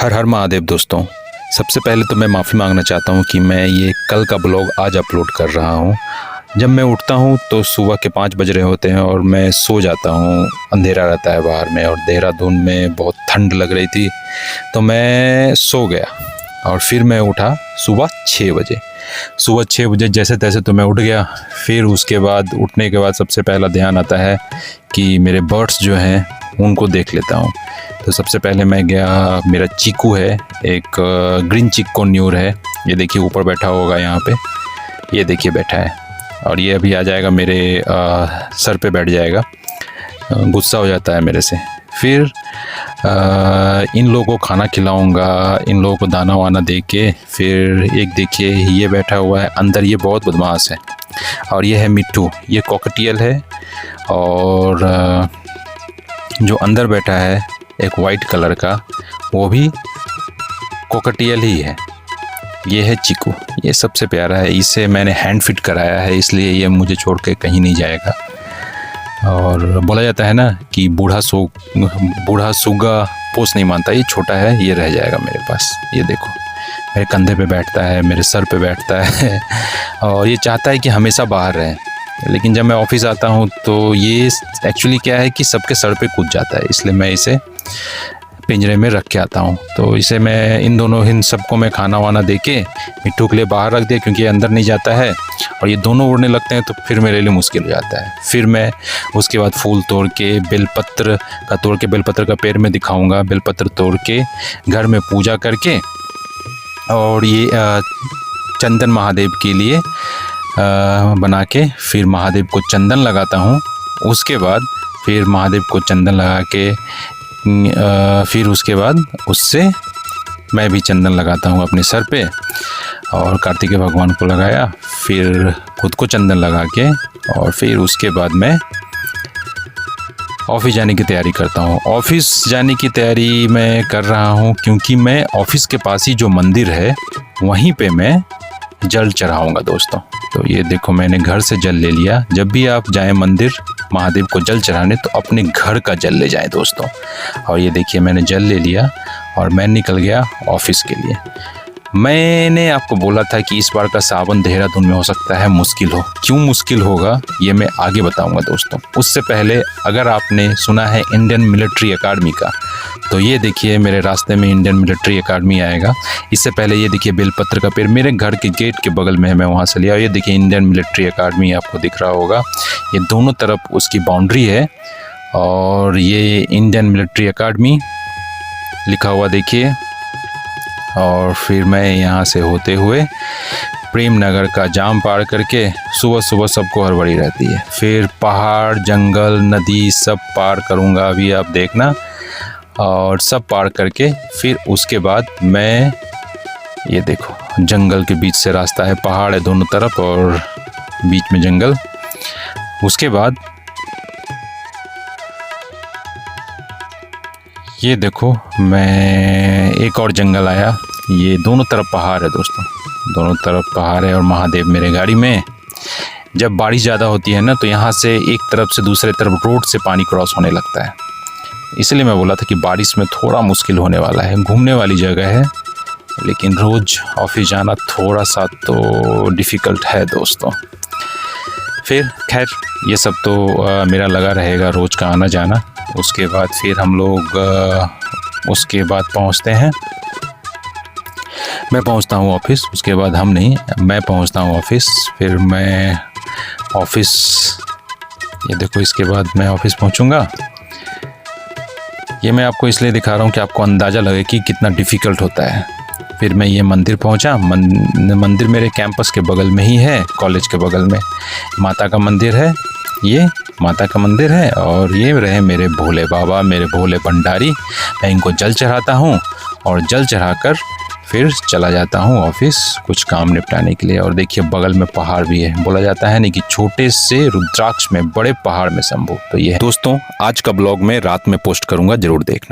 हर हर महादेव दोस्तों। सबसे पहले तो मैं माफ़ी मांगना चाहता हूँ कि मैं ये कल का ब्लॉग आज अपलोड कर रहा हूँ। जब मैं उठता हूँ तो सुबह के 5 बज रहे होते हैं और मैं सो जाता हूँ। अंधेरा रहता है बाहर में और देहरादून में बहुत ठंड लग रही थी तो मैं सो गया और फिर मैं उठा सुबह 6 बजे। सुबह 6 बजे जैसे तैसे तो मैं उठ गया। फिर उसके बाद उठने के बाद सबसे पहला ध्यान आता है कि मेरे बर्ड्स जो हैं उनको देख लेता हूँ। तो सबसे पहले मैं गया, मेरा चीकू है, एक ग्रीन चिक्को न्यूर है, ये देखिए ऊपर बैठा होगा यहाँ पे, ये देखिए बैठा है और ये अभी आ जाएगा मेरे सर पे बैठ जाएगा, गुस्सा हो जाता है मेरे से। फिर इन लोगों को खाना खिलाऊंगा, इन लोगों को दाना वाना दे के फिर एक देखिए ये बैठा हुआ है अंदर, ये बहुत बदमाश है। और ये है मिट्टू, ये कॉकटियल है। और जो अंदर बैठा है एक वाइट कलर का, वो भी कॉकटियल ही है। ये है चीकू, ये सबसे प्यारा है, इसे मैंने हैंड फिट कराया है इसलिए ये मुझे छोड़ के कहीं नहीं जाएगा। और बोला जाता है ना कि बूढ़ा सुग्गा पोस नहीं मानता, ये छोटा है, ये रह जाएगा मेरे पास। ये देखो मेरे कंधे पे बैठता है, मेरे सर पे बैठता है और ये चाहता है कि हमेशा बाहर रहे। लेकिन जब मैं ऑफिस आता हूँ तो ये एक्चुअली क्या है कि सबके सर पे कूद जाता है, इसलिए मैं इसे पिंजरे में रख के आता हूँ। तो इसे मैं इन सबको मैं खाना वाना दे के मिट्टू के लिए बाहर रख दिया क्योंकि ये अंदर नहीं जाता है और ये दोनों उड़ने लगते हैं तो फिर मेरे लिए मुश्किल हो जाता है। फिर मैं उसके बाद फूल तोड़ के बेलपत्र का पेड़ में दिखाऊंगा, बेलपत्र तोड़ के घर में पूजा करके और ये चंदन महादेव के लिए बना के फिर महादेव को चंदन लगाता हूँ। उसके बाद फिर महादेव को चंदन लगा के फिर उसके बाद उससे मैं भी चंदन लगाता हूँ अपने सर पे और कार्तिकेय भगवान को लगाया, फिर खुद को चंदन लगा के और फिर उसके बाद मैं ऑफिस जाने की तैयारी करता हूँ। ऑफिस जाने की तैयारी मैं कर रहा हूँ क्योंकि मैं ऑफिस के पास ही जो मंदिर है वहीं पे मैं जल चढ़ाऊँगा दोस्तों। तो ये देखो मैंने घर से जल ले लिया। जब भी आप जाएं मंदिर महादेव को जल चढ़ाने तो अपने घर का जल ले जाएं दोस्तों। और ये देखिए मैंने जल ले लिया और मैं निकल गया ऑफिस के लिए। मैंने आपको बोला था कि इस बार का सावन देहरादून में हो सकता है मुश्किल हो। क्यों मुश्किल होगा ये मैं आगे बताऊंगा दोस्तों। उससे पहले अगर आपने सुना है इंडियन मिलिट्री एकेडमी का, तो ये देखिए मेरे रास्ते में इंडियन मिलिट्री एकेडमी आएगा। इससे पहले ये देखिए बेलपत्र का पेड़ मेरे घर के गेट के बगल में है, मैं वहाँ से लिया। ये देखिए इंडियन मिलिट्री एकेडमी आपको दिख रहा होगा, ये दोनों तरफ उसकी बाउंड्री है और ये इंडियन मिलिट्री एकेडमी लिखा हुआ देखिए। और फिर मैं यहाँ से होते हुए प्रेम नगर का जाम पार करके, सुबह सुबह सबको हड़बड़ी रहती है, फिर पहाड़ जंगल नदी सब पार करूँगा अभी आप देखना। और सब पार करके फिर उसके बाद मैं, ये देखो जंगल के बीच से रास्ता है, पहाड़ है दोनों तरफ और बीच में जंगल। उसके बाद ये देखो मैं एक और जंगल आया, ये दोनों तरफ पहाड़ है दोस्तों, दोनों तरफ पहाड़ है और महादेव मेरे गाड़ी में। जब बारिश ज़्यादा होती है ना तो यहाँ से एक तरफ से दूसरे तरफ रोड से पानी क्रॉस होने लगता है, इसलिए मैं बोला था कि बारिश में थोड़ा मुश्किल होने वाला है। घूमने वाली जगह है लेकिन रोज़ ऑफिस जाना थोड़ा सा तो डिफ़िकल्ट है दोस्तों। फिर खैर ये सब तो मेरा लगा रहेगा रोज़ का आना जाना। उसके बाद फिर हम लोग उसके बाद पहुंचते हैं, मैं पहुंचता हूं ऑफिस, उसके बाद मैं पहुंचता हूं ऑफिस। फिर मैं ऑफिस, ये देखो इसके बाद मैं ऑफिस पहुंचूंगा। ये मैं आपको इसलिए दिखा रहा हूं कि आपको अंदाज़ा लगे कि कितना डिफ़िकल्ट होता है। फिर मैं ये मंदिर पहुंचा, मंदिर मेरे कैंपस के बगल में ही है, कॉलेज के बगल में माता का मंदिर है, ये माता का मंदिर है। और ये रहे मेरे भोले बाबा, मेरे भोले भंडारी। मैं इनको जल चढ़ाता हूँ और जल चढ़ाकर फिर चला जाता हूँ ऑफिस कुछ काम निपटाने के लिए। और देखिए बगल में पहाड़ भी है, बोला जाता है ना कि छोटे से रुद्राक्ष में बड़े पहाड़ में शंभू। तो ये दोस्तों आज का ब्लॉग मैं रात में पोस्ट करूँगा, ज़रूर देखना।